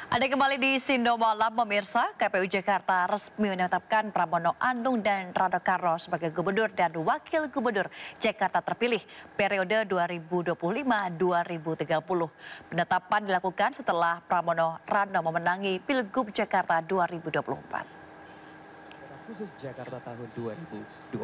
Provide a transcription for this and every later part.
Ada kembali di Sindo Malam, pemirsa. KPU Jakarta resmi menetapkan Pramono Anung dan Rano Karno sebagai Gubernur dan Wakil Gubernur Jakarta terpilih periode 2025-2030. Penetapan dilakukan setelah Pramono Rano memenangi Pilgub Jakarta 2024. Khusus Jakarta tahun 2024.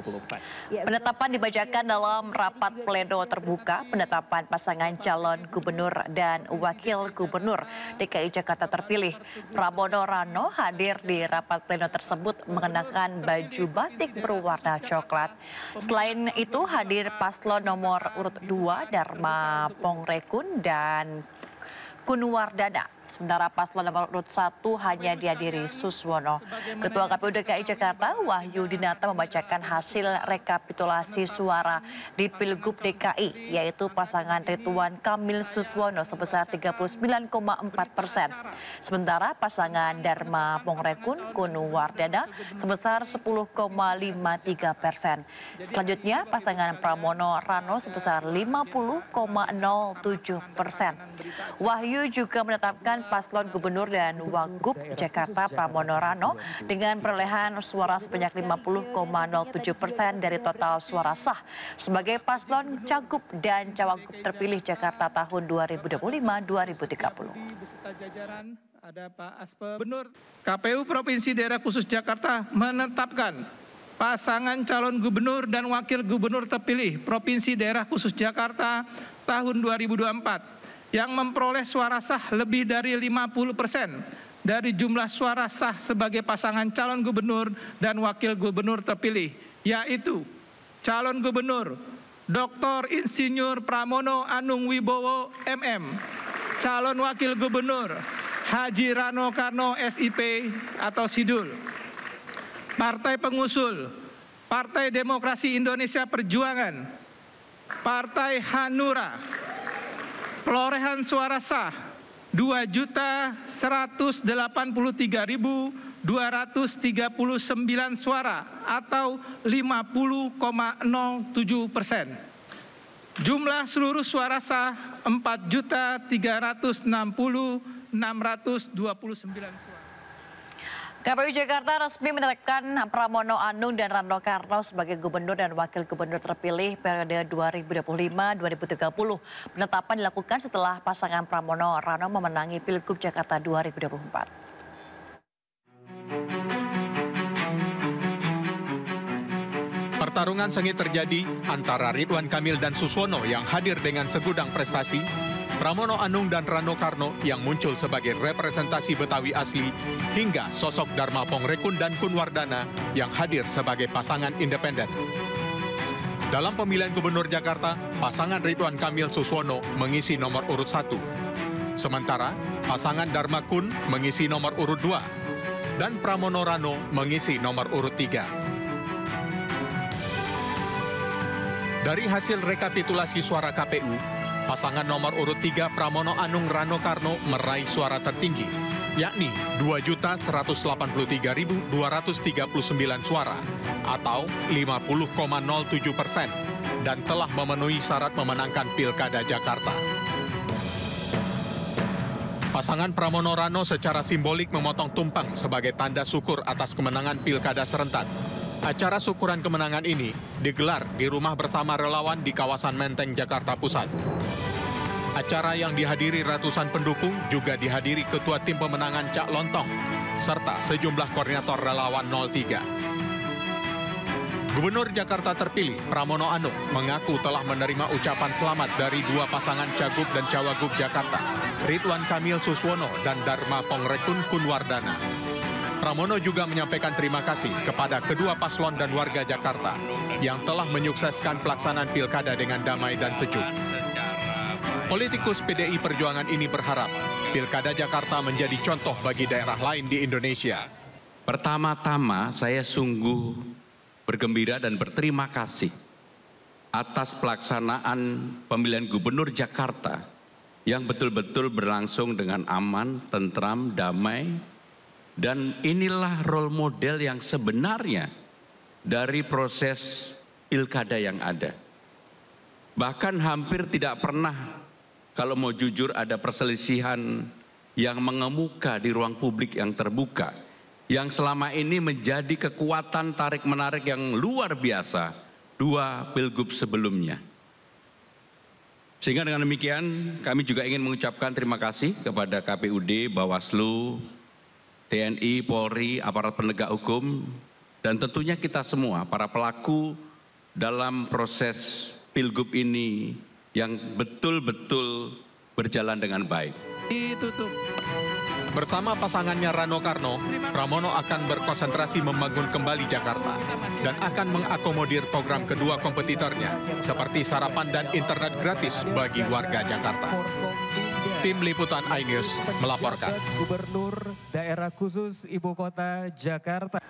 Penetapan dibacakan dalam rapat pleno terbuka penetapan pasangan calon gubernur dan wakil gubernur DKI Jakarta terpilih. Pramono Rano hadir di rapat pleno tersebut mengenakan baju batik berwarna coklat. Selain itu hadir paslon nomor urut 2 Dharma Pongrekun dan Kunwardana. Sementara paslon nomor urut 1 hanya dihadiri Suswono. Ketua KPU DKI Jakarta Wahyu Dinata membacakan hasil rekapitulasi suara di Pilgub DKI, yaitu pasangan Ridwan Kamil Suswono sebesar 39,4%. Sementara pasangan Dharma Pongrekun Kunwardana sebesar 10,53%. Selanjutnya pasangan Pramono Rano sebesar 50,07%. Wahyu juga menetapkan paslon gubernur dan wagub Jakarta Pramono Rano dengan perolehan suara sebanyak 50,07% dari total suara sah sebagai paslon cagup dan cawagup terpilih Jakarta tahun 2025-2030. Ada Pak Asper. Gubernur KPU Provinsi Daerah Khusus Jakarta menetapkan pasangan calon gubernur dan wakil gubernur terpilih Provinsi Daerah Khusus Jakarta tahun 2024 yang memperoleh suara sah lebih dari 50% dari jumlah suara sah sebagai pasangan calon gubernur dan wakil gubernur terpilih, yaitu calon gubernur Dr. Insinyur Pramono Anung Wibowo MM, calon wakil gubernur Haji Rano Karno SIP atau Sidul. Partai pengusul Partai Demokrasi Indonesia Perjuangan, Partai Hanura, perolehan suara sah 2.183.239 suara atau 50,07%. Jumlah seluruh suara sah 4.360.629 suara. KPU Jakarta resmi menetapkan Pramono Anung dan Rano Karno sebagai gubernur dan wakil gubernur terpilih periode 2025-2030. Penetapan dilakukan setelah pasangan Pramono Rano memenangi Pilgub Jakarta 2024. Pertarungan sengit terjadi antara Ridwan Kamil dan Suswono yang hadir dengan segudang prestasi, Pramono Anung dan Rano Karno yang muncul sebagai representasi Betawi asli, hingga sosok Dharma Pongrekun dan Kunwardana yang hadir sebagai pasangan independen. Dalam pemilihan Gubernur Jakarta, pasangan Ridwan Kamil Suswono mengisi nomor urut 1. Sementara pasangan Dharma Kun mengisi nomor urut 2 dan Pramono Rano mengisi nomor urut 3. Dari hasil rekapitulasi suara KPU, pasangan nomor urut 3 Pramono Anung Rano Karno meraih suara tertinggi, yakni 2.183.239 suara atau 50,07% dan telah memenuhi syarat memenangkan Pilkada Jakarta. Pasangan Pramono Rano secara simbolik memotong tumpeng sebagai tanda syukur atas kemenangan Pilkada serentak. Acara syukuran kemenangan ini digelar di rumah bersama relawan di kawasan Menteng, Jakarta Pusat. Acara yang dihadiri ratusan pendukung juga dihadiri Ketua Tim Pemenangan Cak Lontong, serta sejumlah koordinator relawan 03. Gubernur Jakarta terpilih Pramono Anung mengaku telah menerima ucapan selamat dari dua pasangan cagup dan cawagup Jakarta, Ridwan Kamil Suswono dan Dharma Pongrekun Kunwardana. Pramono juga menyampaikan terima kasih kepada kedua paslon dan warga Jakarta yang telah menyukseskan pelaksanaan pilkada dengan damai dan sejuk. Politikus PDI Perjuangan ini berharap Pilkada Jakarta menjadi contoh bagi daerah lain di Indonesia. Pertama-tama saya sungguh bergembira dan berterima kasih atas pelaksanaan pemilihan Gubernur Jakarta yang betul-betul berlangsung dengan aman, tentram, damai. Dan inilah role model yang sebenarnya dari proses pilkada yang ada. Bahkan hampir tidak pernah, kalau mau jujur, ada perselisihan yang mengemuka di ruang publik yang terbuka, yang selama ini menjadi kekuatan tarik-menarik yang luar biasa dua pilgub sebelumnya. Sehingga dengan demikian kami juga ingin mengucapkan terima kasih kepada KPUD, Bawaslu, TNI, Polri, aparat penegak hukum, dan tentunya kita semua, para pelaku dalam proses pilgub ini yang betul-betul berjalan dengan baik. Ditutup. Bersama pasangannya Rano Karno, Pramono akan berkonsentrasi membangun kembali Jakarta dan akan mengakomodir program kedua kompetitornya seperti sarapan dan internet gratis bagi warga Jakarta. Tim Liputan iNews melaporkan. Gubernur Daerah Khusus Ibu Kota Jakarta.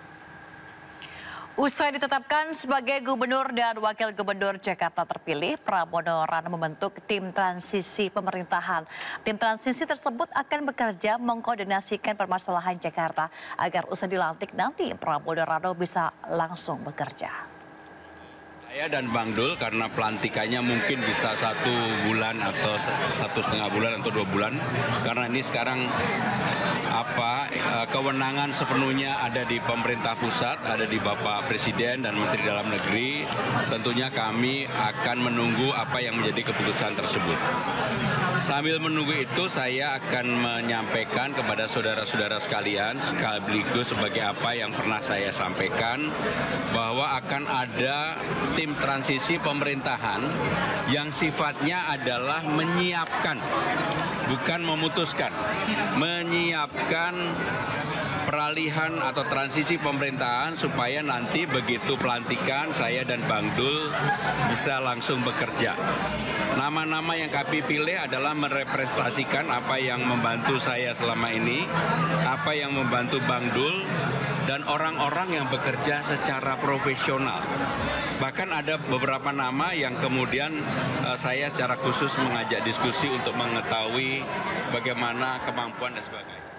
Usai ditetapkan sebagai gubernur dan wakil gubernur Jakarta terpilih, Pramono Rano membentuk tim transisi pemerintahan. Tim transisi tersebut akan bekerja mengkoordinasikan permasalahan Jakarta agar usai dilantik nanti Pramono Rano bisa langsung bekerja. Saya dan Bang Dul karena pelantikannya mungkin bisa 1 bulan atau 1,5 bulan atau 2 bulan. Karena ini sekarang kewenangan sepenuhnya ada di pemerintah pusat, ada di Bapak Presiden dan Menteri Dalam Negeri. Tentunya kami akan menunggu apa yang menjadi keputusan tersebut. Sambil menunggu itu saya akan menyampaikan kepada saudara-saudara sekalian sekaligus sebagai apa yang pernah saya sampaikan bahwa akan ada tim transisi pemerintahan yang sifatnya adalah menyiapkan, bukan memutuskan, menyiapkan peralihan atau transisi pemerintahan supaya nanti begitu pelantikan saya dan Bang Dul bisa langsung bekerja. Nama-nama yang kami pilih adalah merepresentasikan apa yang membantu saya selama ini, apa yang membantu Bang Dul, dan orang-orang yang bekerja secara profesional. Bahkan ada beberapa nama yang kemudian saya secara khusus mengajak diskusi untuk mengetahui bagaimana kemampuan dan sebagainya.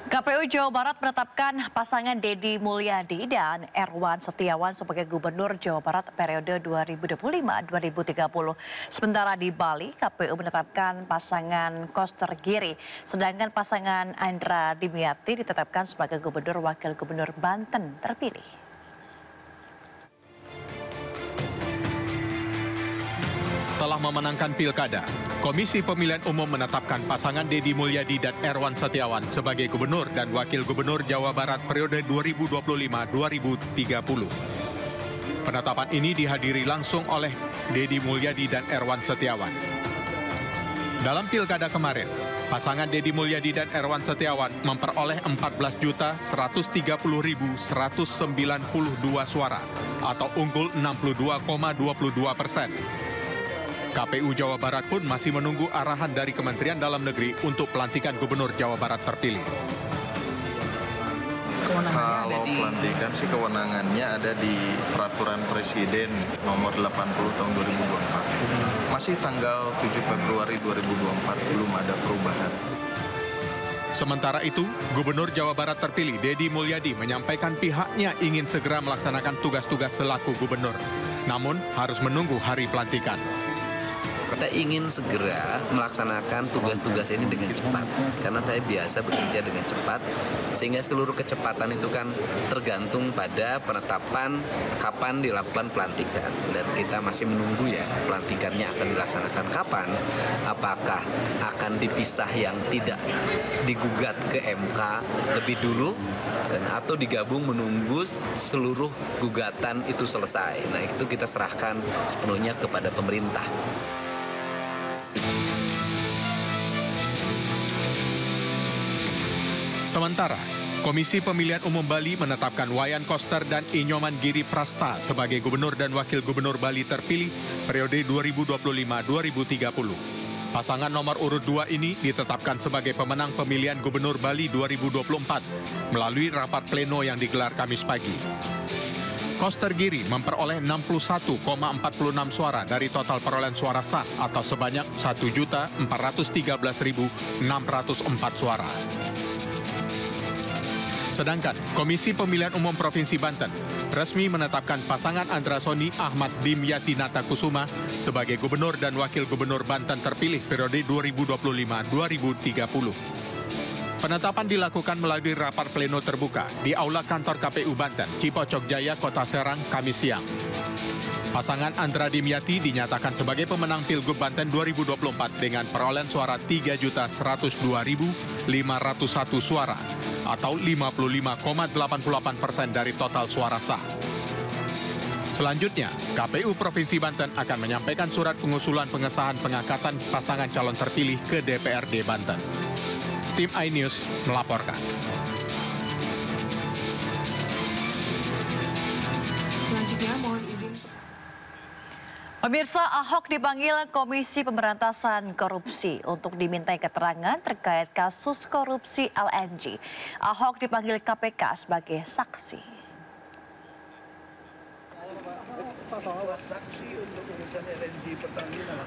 KPU Jawa Barat menetapkan pasangan Deddy Mulyadi dan Erwan Setiawan sebagai Gubernur Jawa Barat periode 2025-2030. Sementara di Bali, KPU menetapkan pasangan Koster Giri, sedangkan pasangan Andra Dimyati ditetapkan sebagai Gubernur Wakil Gubernur Banten terpilih. Telah memenangkan pilkada, Komisi Pemilihan Umum menetapkan pasangan Deddy Mulyadi dan Erwan Setiawan sebagai Gubernur dan Wakil Gubernur Jawa Barat periode 2025-2030. Penetapan ini dihadiri langsung oleh Deddy Mulyadi dan Erwan Setiawan. Dalam pilkada kemarin, pasangan Deddy Mulyadi dan Erwan Setiawan memperoleh 14.130.192 suara atau unggul 62,22%. KPU Jawa Barat pun masih menunggu arahan dari Kementerian Dalam Negeri untuk pelantikan Gubernur Jawa Barat terpilih. Kalau pelantikan sih kewenangannya ada di Peraturan Presiden nomor 80 tahun 2024. Masih tanggal 7 Februari 2024, belum ada perubahan. Sementara itu, Gubernur Jawa Barat terpilih Deddy Mulyadi menyampaikan pihaknya ingin segera melaksanakan tugas-tugas selaku gubernur. Namun harus menunggu hari pelantikan. Kita ingin segera melaksanakan tugas-tugas ini dengan cepat, karena saya biasa bekerja dengan cepat, sehingga seluruh kecepatan itu kan tergantung pada penetapan kapan dilakukan pelantikan. Dan kita masih menunggu ya, pelantikannya akan dilaksanakan kapan, apakah akan dipisah yang tidak digugat ke MK lebih dulu, atau digabung menunggu seluruh gugatan itu selesai. Nah, itu kita serahkan sepenuhnya kepada pemerintah. Sementara, Komisi Pemilihan Umum Bali menetapkan Wayan Koster dan Inyoman Giri Prasta sebagai Gubernur dan Wakil Gubernur Bali terpilih periode 2025-2030. Pasangan nomor urut 2 ini ditetapkan sebagai pemenang pemilihan Gubernur Bali 2024 melalui rapat pleno yang digelar Kamis pagi. Koster Giri memperoleh 61,46 suara dari total perolehan suara sah atau sebanyak 1.413.604 suara. Sedangkan Komisi Pemilihan Umum Provinsi Banten resmi menetapkan pasangan Andra Soni Ahmad Dimyati Natakusuma sebagai Gubernur dan Wakil Gubernur Banten terpilih periode 2025-2030. Penetapan dilakukan melalui rapat pleno terbuka di Aula Kantor KPU Banten, Cipocok Jaya, Kota Serang, Kamis siang. Pasangan Andra Dimyati dinyatakan sebagai pemenang Pilgub Banten 2024 dengan perolehan suara 3.102.501 suara atau 55,88% dari total suara sah. Selanjutnya, KPU Provinsi Banten akan menyampaikan surat pengusulan pengesahan pengangkatan pasangan calon terpilih ke DPRD Banten. Tim iNews melaporkan. Selanjutnya mohon izin. Pemirsa, Ahok dipanggil Komisi Pemberantasan Korupsi untuk dimintai keterangan terkait kasus korupsi LNG. Ahok dipanggil KPK sebagai saksi.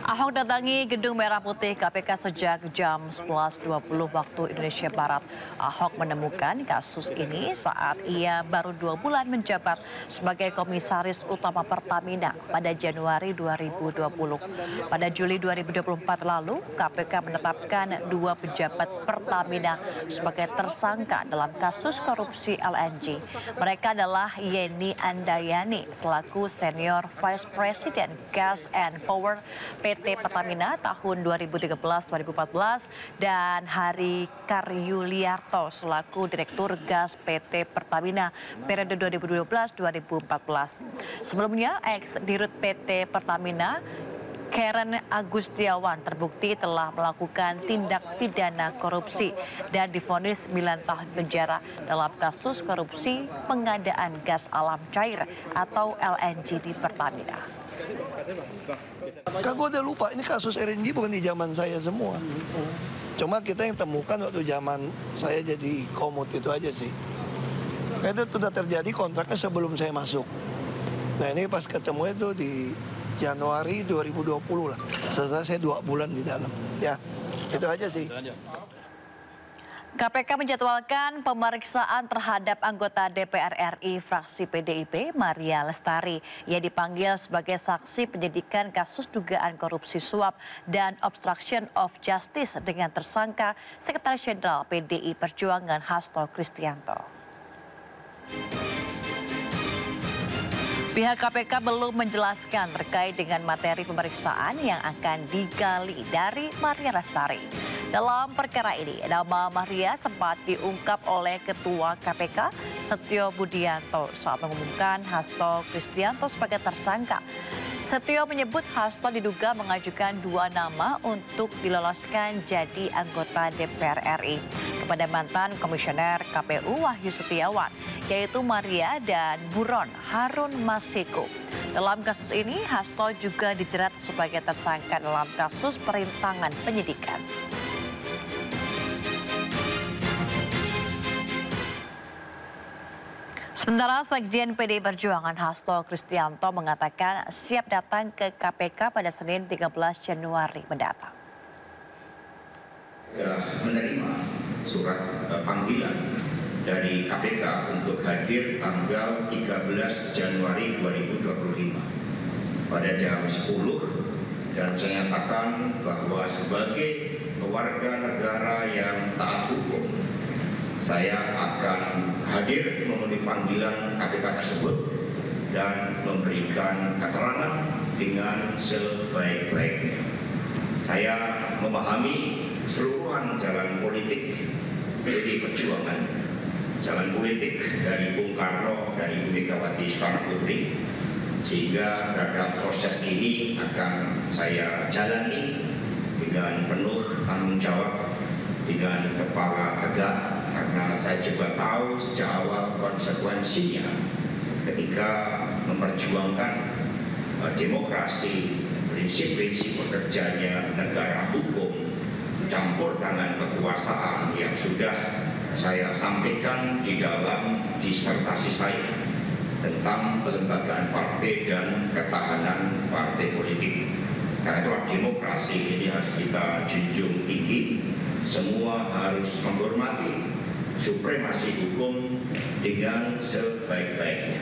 Ahok datangi Gedung Merah Putih KPK sejak jam 11.20 waktu Indonesia Barat. Ahok menemukan kasus ini saat ia baru 2 bulan menjabat sebagai Komisaris Utama Pertamina pada Januari 2020. Pada Juli 2024 lalu, KPK menetapkan 2 pejabat Pertamina sebagai tersangka dalam kasus korupsi LNG. Mereka adalah Yeni Andayani selaku Senior Vice President Gas and Power PT Pertamina tahun 2013-2014 dan Hari Karyuliarto selaku Direktur Gas PT Pertamina periode 2012-2014. Sebelumnya, ex-dirut PT Pertamina Karen Agustiawan terbukti telah melakukan tindak pidana korupsi dan divonis 9 tahun penjara dalam kasus korupsi pengadaan gas alam cair atau LNG di Pertamina. Kan gue udah lupa, ini kasus LNG bukan di zaman saya semua. Cuma kita yang temukan waktu zaman saya jadi komut itu aja sih. Itu sudah terjadi kontraknya sebelum saya masuk. Nah ini pas ketemu itu di Januari 2020 lah. Setelah saya 2 bulan di dalam. Ya, itu aja sih. KPK menjadwalkan pemeriksaan terhadap anggota DPR RI fraksi PDIP Maria Lestari. Ia dipanggil sebagai saksi penyidikan kasus dugaan korupsi suap dan obstruction of justice dengan tersangka Sekretaris Jenderal PDI Perjuangan Hasto Kristianto. Pihak KPK belum menjelaskan terkait dengan materi pemeriksaan yang akan digali dari Maria Lestari. Dalam perkara ini, nama Maria sempat diungkap oleh Ketua KPK Setio Budianto saat mengumumkan Hasto Kristianto sebagai tersangka. Setio menyebut Hasto diduga mengajukan 2 nama untuk diloloskan jadi anggota DPR RI kepada mantan Komisioner KPU Wahyu Setiawan, yaitu Maria dan Buron Harun Masiku. Dalam kasus ini, Hasto juga dijerat sebagai tersangka dalam kasus perintangan penyidikan. Sementara Sekjen PDI Perjuangan Hasto Kristianto mengatakan siap datang ke KPK pada Senin 13 Januari mendatang. Menerima surat panggilan dari KPK untuk hadir tanggal 13 Januari 2025 pada jam 10 dan saya nyatakan bahwa sebagai warga negara yang taat hukum, saya akan hadir memenuhi panggilan KPK tersebut dan memberikan keterangan dengan sebaik-baiknya. Saya memahami keseluruhan jalan politik PDI Perjuangan, jalan politik dari Bung Karno dan Ibu Megawati Soekarno Putri, sehingga terhadap proses ini akan saya jalani dengan penuh tanggung jawab, dengan kepala tegak, karena saya juga tahu sejak awal konsekuensinya ketika memperjuangkan demokrasi, prinsip-prinsip bekerjanya negara hukum, campur tangan kekuasaan yang sudah saya sampaikan di dalam disertasi saya tentang pelembagaan partai dan ketahanan partai politik. Karena itulah demokrasi ini harus kita junjung tinggi. Semua harus menghormati supremasi hukum dengan sebaik-baiknya.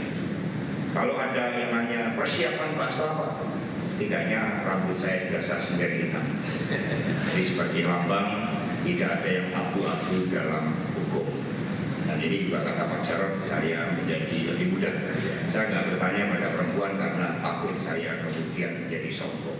Kalau ada yang nanya persiapan Pak apa? Setidaknya rambut saya biasa sendiri hitam. Jadi sebagai lambang tidak ada yang abu-abu dalam hukum. Dan ini juga kata Pak Jarod, saya menjadi lebih mudah. Saya nggak bertanya pada perempuan karena takut saya kemudian jadi sombong.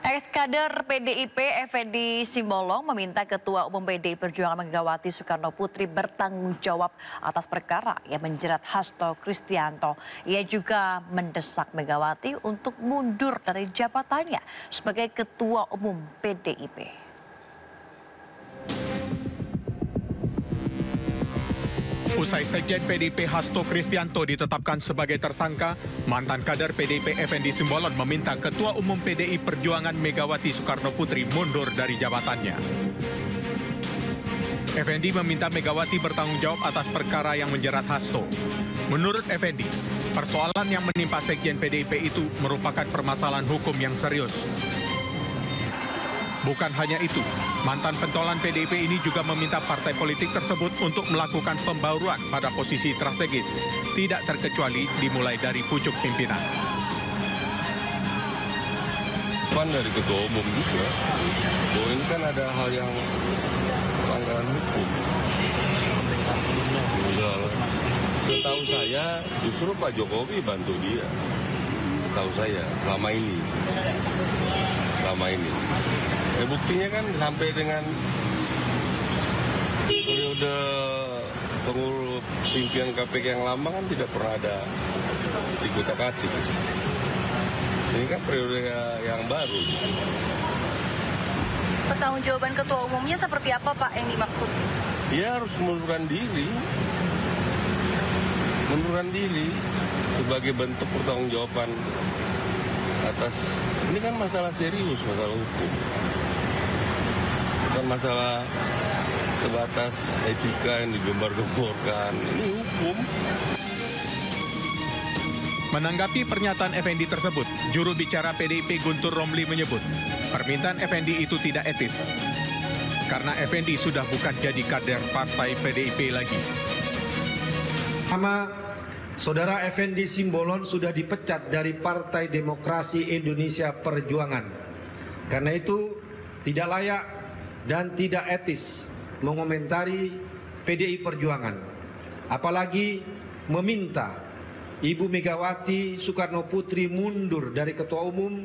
Ex-kader PDIP Effendi Simbolon meminta Ketua Umum PDI Perjuangan Megawati Soekarno Putri bertanggung jawab atas perkara yang menjerat Hasto Kristianto. Ia juga mendesak Megawati untuk mundur dari jabatannya sebagai Ketua Umum PDIP. Usai Sekjen PDIP Hasto Kristianto ditetapkan sebagai tersangka, mantan kader PDIP Effendi Simbolon meminta Ketua Umum PDI Perjuangan Megawati Soekarno Putri mundur dari jabatannya. Effendi meminta Megawati bertanggung jawab atas perkara yang menjerat Hasto. Menurut Effendi, persoalan yang menimpa Sekjen PDIP itu merupakan permasalahan hukum yang serius. Bukan hanya itu, mantan pentolan PDIP ini juga meminta partai politik tersebut untuk melakukan pembauruan pada posisi strategis, tidak terkecuali dimulai dari pucuk pimpinan. Pan dari Ketua Umum juga, bahwa ini kan ada hal yang pelanggaran hukum. Setahu saya, justru Pak Jokowi bantu dia. Setahu saya, selama ini. Ya buktinya kan sampai dengan periode pengurus pimpinan KPK yang lama kan tidak pernah ada dikutak-atik. Ini kan periode yang baru. Pertanggungjawaban Ketua Umumnya seperti apa Pak yang dimaksud? Dia harus mengundurkan diri sebagai bentuk pertanggungjawaban atas, ini kan masalah serius, masalah hukum. Bukan masalah sebatas etika yang digembar-gemborkan, ini hukum. Menanggapi pernyataan Effendi tersebut, juru bicara PDIP Guntur Romli menyebut, permintaan Effendi itu tidak etis. Karena Effendi sudah bukan jadi kader partai PDIP lagi. Nama Saudara Effendi Simbolon sudah dipecat dari Partai Demokrasi Indonesia Perjuangan. Karena itu tidak layak dan tidak etis mengomentari PDI Perjuangan. Apalagi meminta Ibu Megawati Soekarno Putri mundur dari Ketua Umum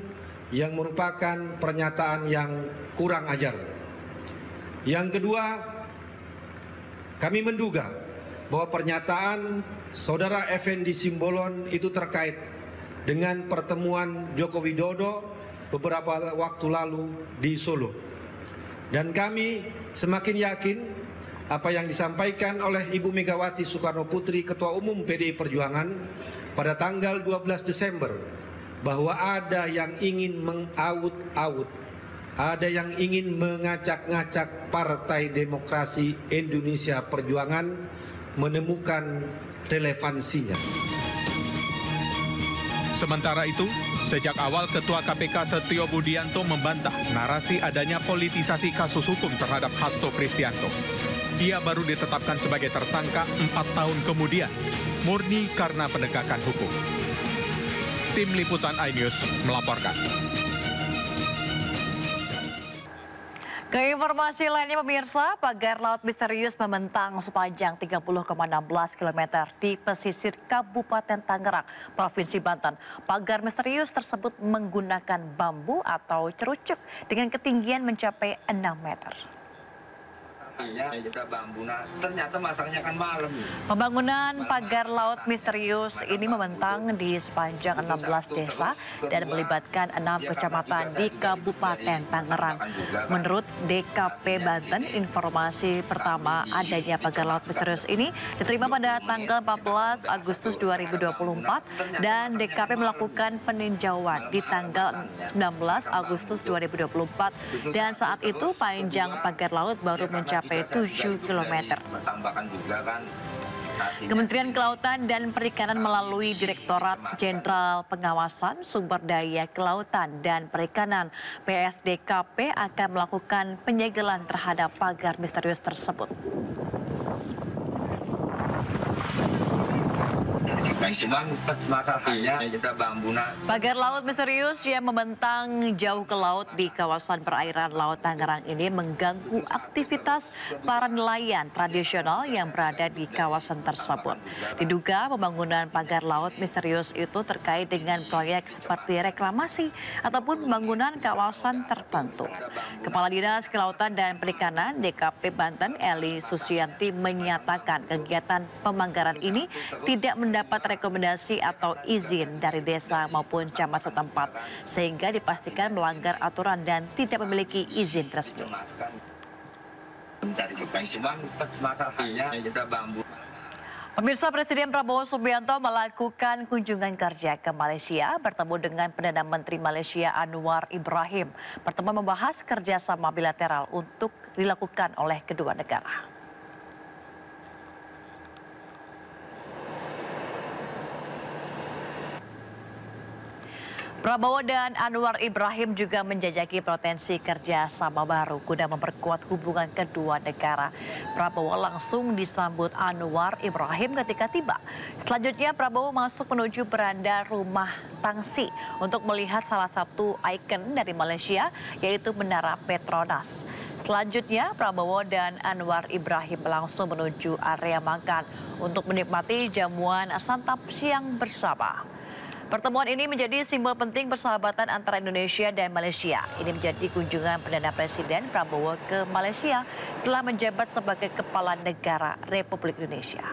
yang merupakan pernyataan yang kurang ajar. Yang kedua, kami menduga bahwa pernyataan Saudara Effendi Simbolon itu terkait dengan pertemuan Joko Widodo beberapa waktu lalu di Solo. Dan kami semakin yakin apa yang disampaikan oleh Ibu Megawati Soekarno Putri Ketua Umum PDI Perjuangan pada tanggal 12 Desember bahwa ada yang ingin mengaut-aut, ada yang ingin mengacak-ngacak Partai Demokrasi Indonesia Perjuangan menemukan relevansinya. Sementara itu, sejak awal Ketua KPK Setio Budianto membantah narasi adanya politisasi kasus hukum terhadap Hasto Kristianto. Ia baru ditetapkan sebagai tersangka 4 tahun kemudian, murni karena penegakan hukum. Tim Liputan iNews melaporkan. Ke informasi lainnya pemirsa, pagar laut misterius membentang sepanjang 30,16 km di pesisir Kabupaten Tangerang, Provinsi Banten. Pagar misterius tersebut menggunakan bambu atau cerucuk dengan ketinggian mencapai 6 meter. Ternyata masaknya kan malam. Pembangunan pagar laut misterius ini membentang di sepanjang 16 desa dan melibatkan 6 kecamatan di Kabupaten Tangerang. Menurut DKP Banten, informasi pertama adanya pagar laut misterius ini diterima pada tanggal 14 Agustus 2024 dan DKP melakukan peninjauan di tanggal 19 Agustus 2024 dan saat itu panjang pagar laut baru mencapai 7 km. Kementerian Kelautan dan Perikanan melalui Direktorat Jenderal Pengawasan Sumber Daya Kelautan dan Perikanan PSDKP akan melakukan penyegelan terhadap pagar misterius tersebut. Jadi Cuma masalahnya kita bambuna. Pagar laut misterius yang membentang jauh ke laut di kawasan perairan Laut Tangerang ini mengganggu aktivitas para nelayan tradisional yang berada di kawasan tersebut. Diduga pembangunan pagar laut misterius itu terkait dengan proyek seperti reklamasi ataupun pembangunan kawasan tertentu. Kepala Dinas Kelautan dan Perikanan DKP Banten Eli Susianti menyatakan kegiatan pemanggaran ini tidak mendapat rekomendasi atau izin dari desa maupun camat setempat, sehingga dipastikan melanggar aturan dan tidak memiliki izin resmi. Pemirsa, Presiden Prabowo Subianto melakukan kunjungan kerja ke Malaysia bertemu dengan Perdana Menteri Malaysia Anwar Ibrahim. Pertemuan membahas kerjasama bilateral untuk dilakukan oleh kedua negara. Prabowo dan Anwar Ibrahim juga menjajaki potensi kerjasama baru guna memperkuat hubungan kedua negara. Prabowo langsung disambut Anwar Ibrahim ketika tiba. Selanjutnya Prabowo masuk menuju beranda rumah Tangsi untuk melihat salah satu ikon dari Malaysia, yaitu Menara Petronas. Selanjutnya Prabowo dan Anwar Ibrahim langsung menuju area makan untuk menikmati jamuan santap siang bersama. Pertemuan ini menjadi simbol penting persahabatan antara Indonesia dan Malaysia. Ini menjadi kunjungan Perdana Presiden Prabowo ke Malaysia setelah menjabat sebagai Kepala Negara Republik Indonesia.